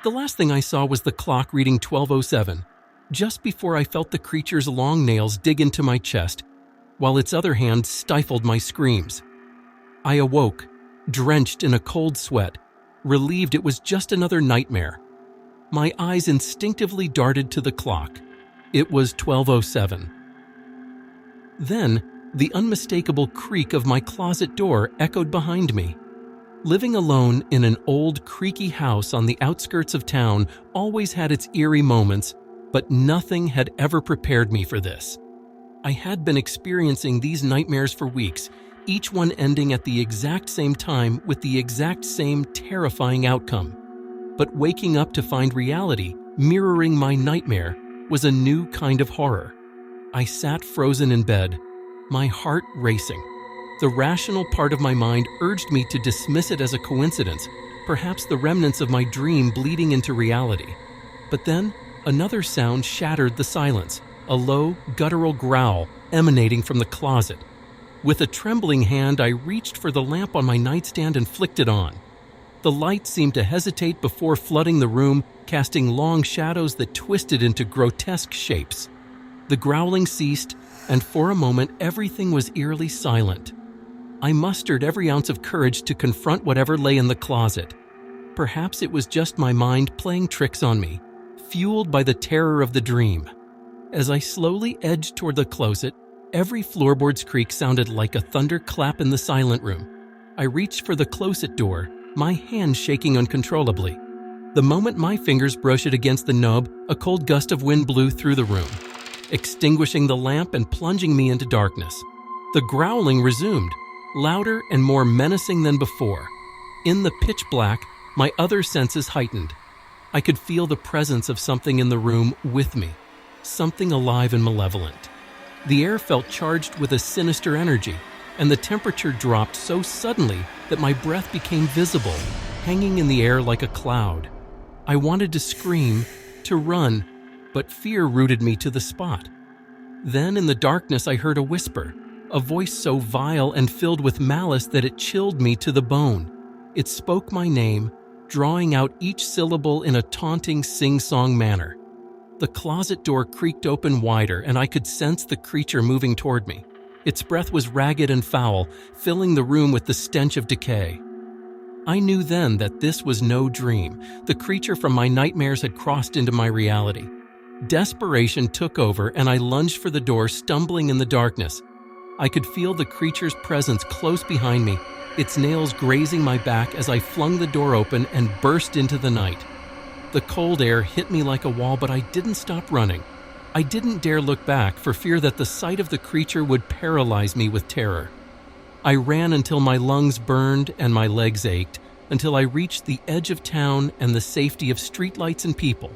The last thing I saw was the clock reading 12:07, just before I felt the creature's long nails dig into my chest, while its other hand stifled my screams. I awoke, drenched in a cold sweat, relieved it was just another nightmare. My eyes instinctively darted to the clock. It was 12:07. Then, the unmistakable creak of my closet door echoed behind me. Living alone in an old, creaky house on the outskirts of town always had its eerie moments, but nothing had ever prepared me for this. I had been experiencing these nightmares for weeks, each one ending at the exact same time with the exact same terrifying outcome. But waking up to find reality mirroring my nightmare was a new kind of horror. I sat frozen in bed, my heart racing. The rational part of my mind urged me to dismiss it as a coincidence, perhaps the remnants of my dream bleeding into reality. But then, another sound shattered the silence, a low, guttural growl emanating from the closet. With a trembling hand, I reached for the lamp on my nightstand and flicked it on. The light seemed to hesitate before flooding the room, casting long shadows that twisted into grotesque shapes. The growling ceased, and for a moment everything was eerily silent. I mustered every ounce of courage to confront whatever lay in the closet. Perhaps it was just my mind playing tricks on me, fueled by the terror of the dream. As I slowly edged toward the closet, every floorboard's creak sounded like a thunderclap in the silent room. I reached for the closet door, my hand shaking uncontrollably. The moment my fingers brushed it against the knob, a cold gust of wind blew through the room, extinguishing the lamp and plunging me into darkness. The growling resumed, louder and more menacing than before. In the pitch black, my other senses heightened. I could feel the presence of something in the room with me, something alive and malevolent. The air felt charged with a sinister energy, and the temperature dropped so suddenly that my breath became visible, hanging in the air like a cloud. I wanted to scream, to run, but fear rooted me to the spot. Then in the darkness I heard a whisper, a voice so vile and filled with malice that it chilled me to the bone. It spoke my name, drawing out each syllable in a taunting sing-song manner. The closet door creaked open wider, and I could sense the creature moving toward me. Its breath was ragged and foul, filling the room with the stench of decay. I knew then that this was no dream. The creature from my nightmares had crossed into my reality. Desperation took over, and I lunged for the door, stumbling in the darkness. I could feel the creature's presence close behind me, its nails grazing my back as I flung the door open and burst into the night. The cold air hit me like a wall, but I didn't stop running. I didn't dare look back for fear that the sight of the creature would paralyze me with terror. I ran until my lungs burned and my legs ached, until I reached the edge of town and the safety of streetlights and people.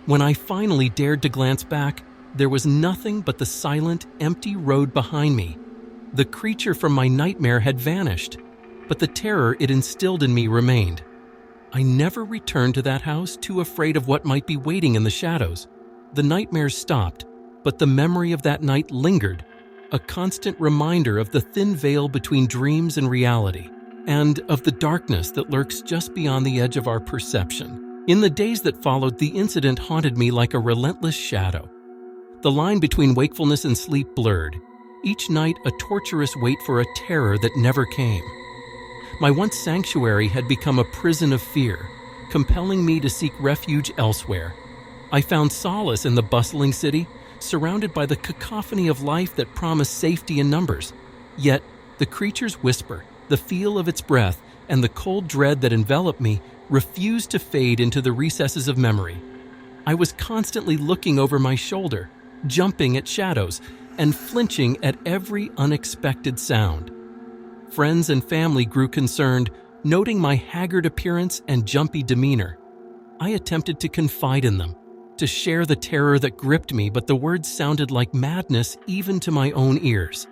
When I finally dared to glance back, there was nothing but the silent, empty road behind me. The creature from my nightmare had vanished, but the terror it instilled in me remained. I never returned to that house, too afraid of what might be waiting in the shadows. The nightmares stopped, but the memory of that night lingered, a constant reminder of the thin veil between dreams and reality, and of the darkness that lurks just beyond the edge of our perception. In the days that followed, the incident haunted me like a relentless shadow. The line between wakefulness and sleep blurred, each night a torturous wait for a terror that never came. My once sanctuary had become a prison of fear, compelling me to seek refuge elsewhere. I found solace in the bustling city, surrounded by the cacophony of life that promised safety in numbers. Yet, the creature's whisper, the feel of its breath, and the cold dread that enveloped me refused to fade into the recesses of memory. I was constantly looking over my shoulder, jumping at shadows, and flinching at every unexpected sound. Friends and family grew concerned, noting my haggard appearance and jumpy demeanor. I attempted to confide in them, to share the terror that gripped me, but the words sounded like madness even to my own ears.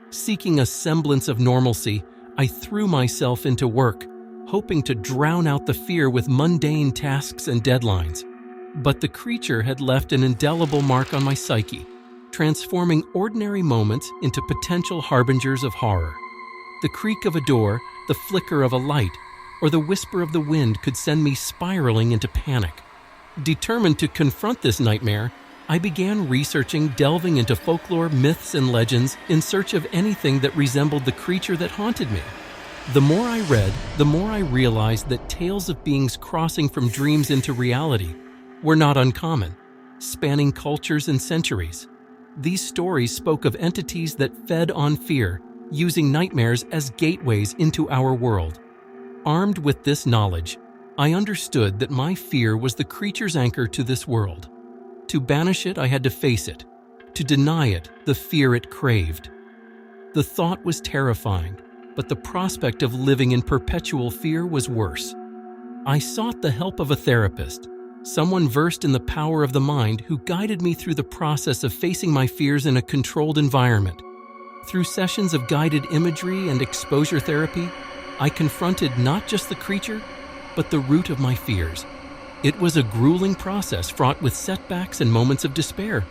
Seeking a semblance of normalcy, I threw myself into work, hoping to drown out the fear with mundane tasks and deadlines. But the creature had left an indelible mark on my psyche, transforming ordinary moments into potential harbingers of horror. The creak of a door, the flicker of a light, or the whisper of the wind could send me spiraling into panic. Determined to confront this nightmare, I began researching, delving into folklore, myths, and legends in search of anything that resembled the creature that haunted me. The more I read, the more I realized that tales of beings crossing from dreams into reality were not uncommon, spanning cultures and centuries. These stories spoke of entities that fed on fear, using nightmares as gateways into our world. Armed with this knowledge, I understood that my fear was the creature's anchor to this world. To banish it, I had to face it. To deny it, the fear it craved. The thought was terrifying, but the prospect of living in perpetual fear was worse. I sought the help of a therapist, someone versed in the power of the mind who guided me through the process of facing my fears in a controlled environment. Through sessions of guided imagery and exposure therapy, I confronted not just the creature, but the root of my fears. It was a grueling process fraught with setbacks and moments of despair,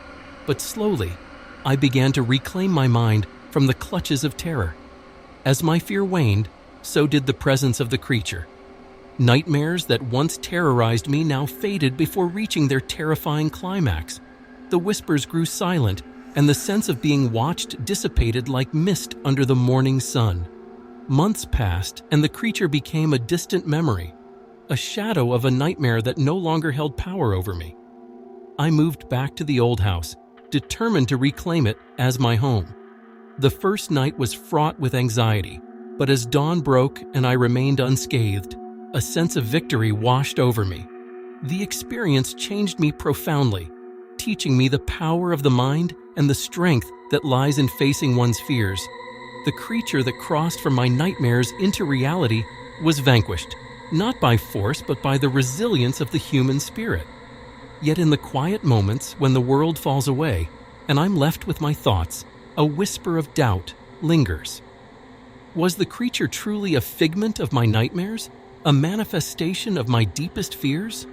but slowly, I began to reclaim my mind from the clutches of terror. As my fear waned, so did the presence of the creature. Nightmares that once terrorized me now faded before reaching their terrifying climax. The whispers grew silent, and the sense of being watched dissipated like mist under the morning sun. Months passed, and the creature became a distant memory, a shadow of a nightmare that no longer held power over me. I moved back to the old house, determined to reclaim it as my home. The first night was fraught with anxiety, but as dawn broke and I remained unscathed, a sense of victory washed over me. The experience changed me profoundly, teaching me the power of the mind and the strength that lies in facing one's fears. The creature that crossed from my nightmares into reality was vanquished, not by force but by the resilience of the human spirit. Yet in the quiet moments when the world falls away and I'm left with my thoughts, a whisper of doubt lingers. Was the creature truly a figment of my nightmares, a manifestation of my deepest fears?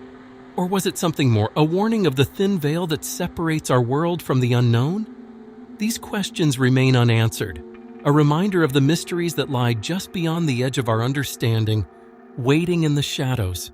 Or was it something more, a warning of the thin veil that separates our world from the unknown? These questions remain unanswered, a reminder of the mysteries that lie just beyond the edge of our understanding, waiting in the shadows.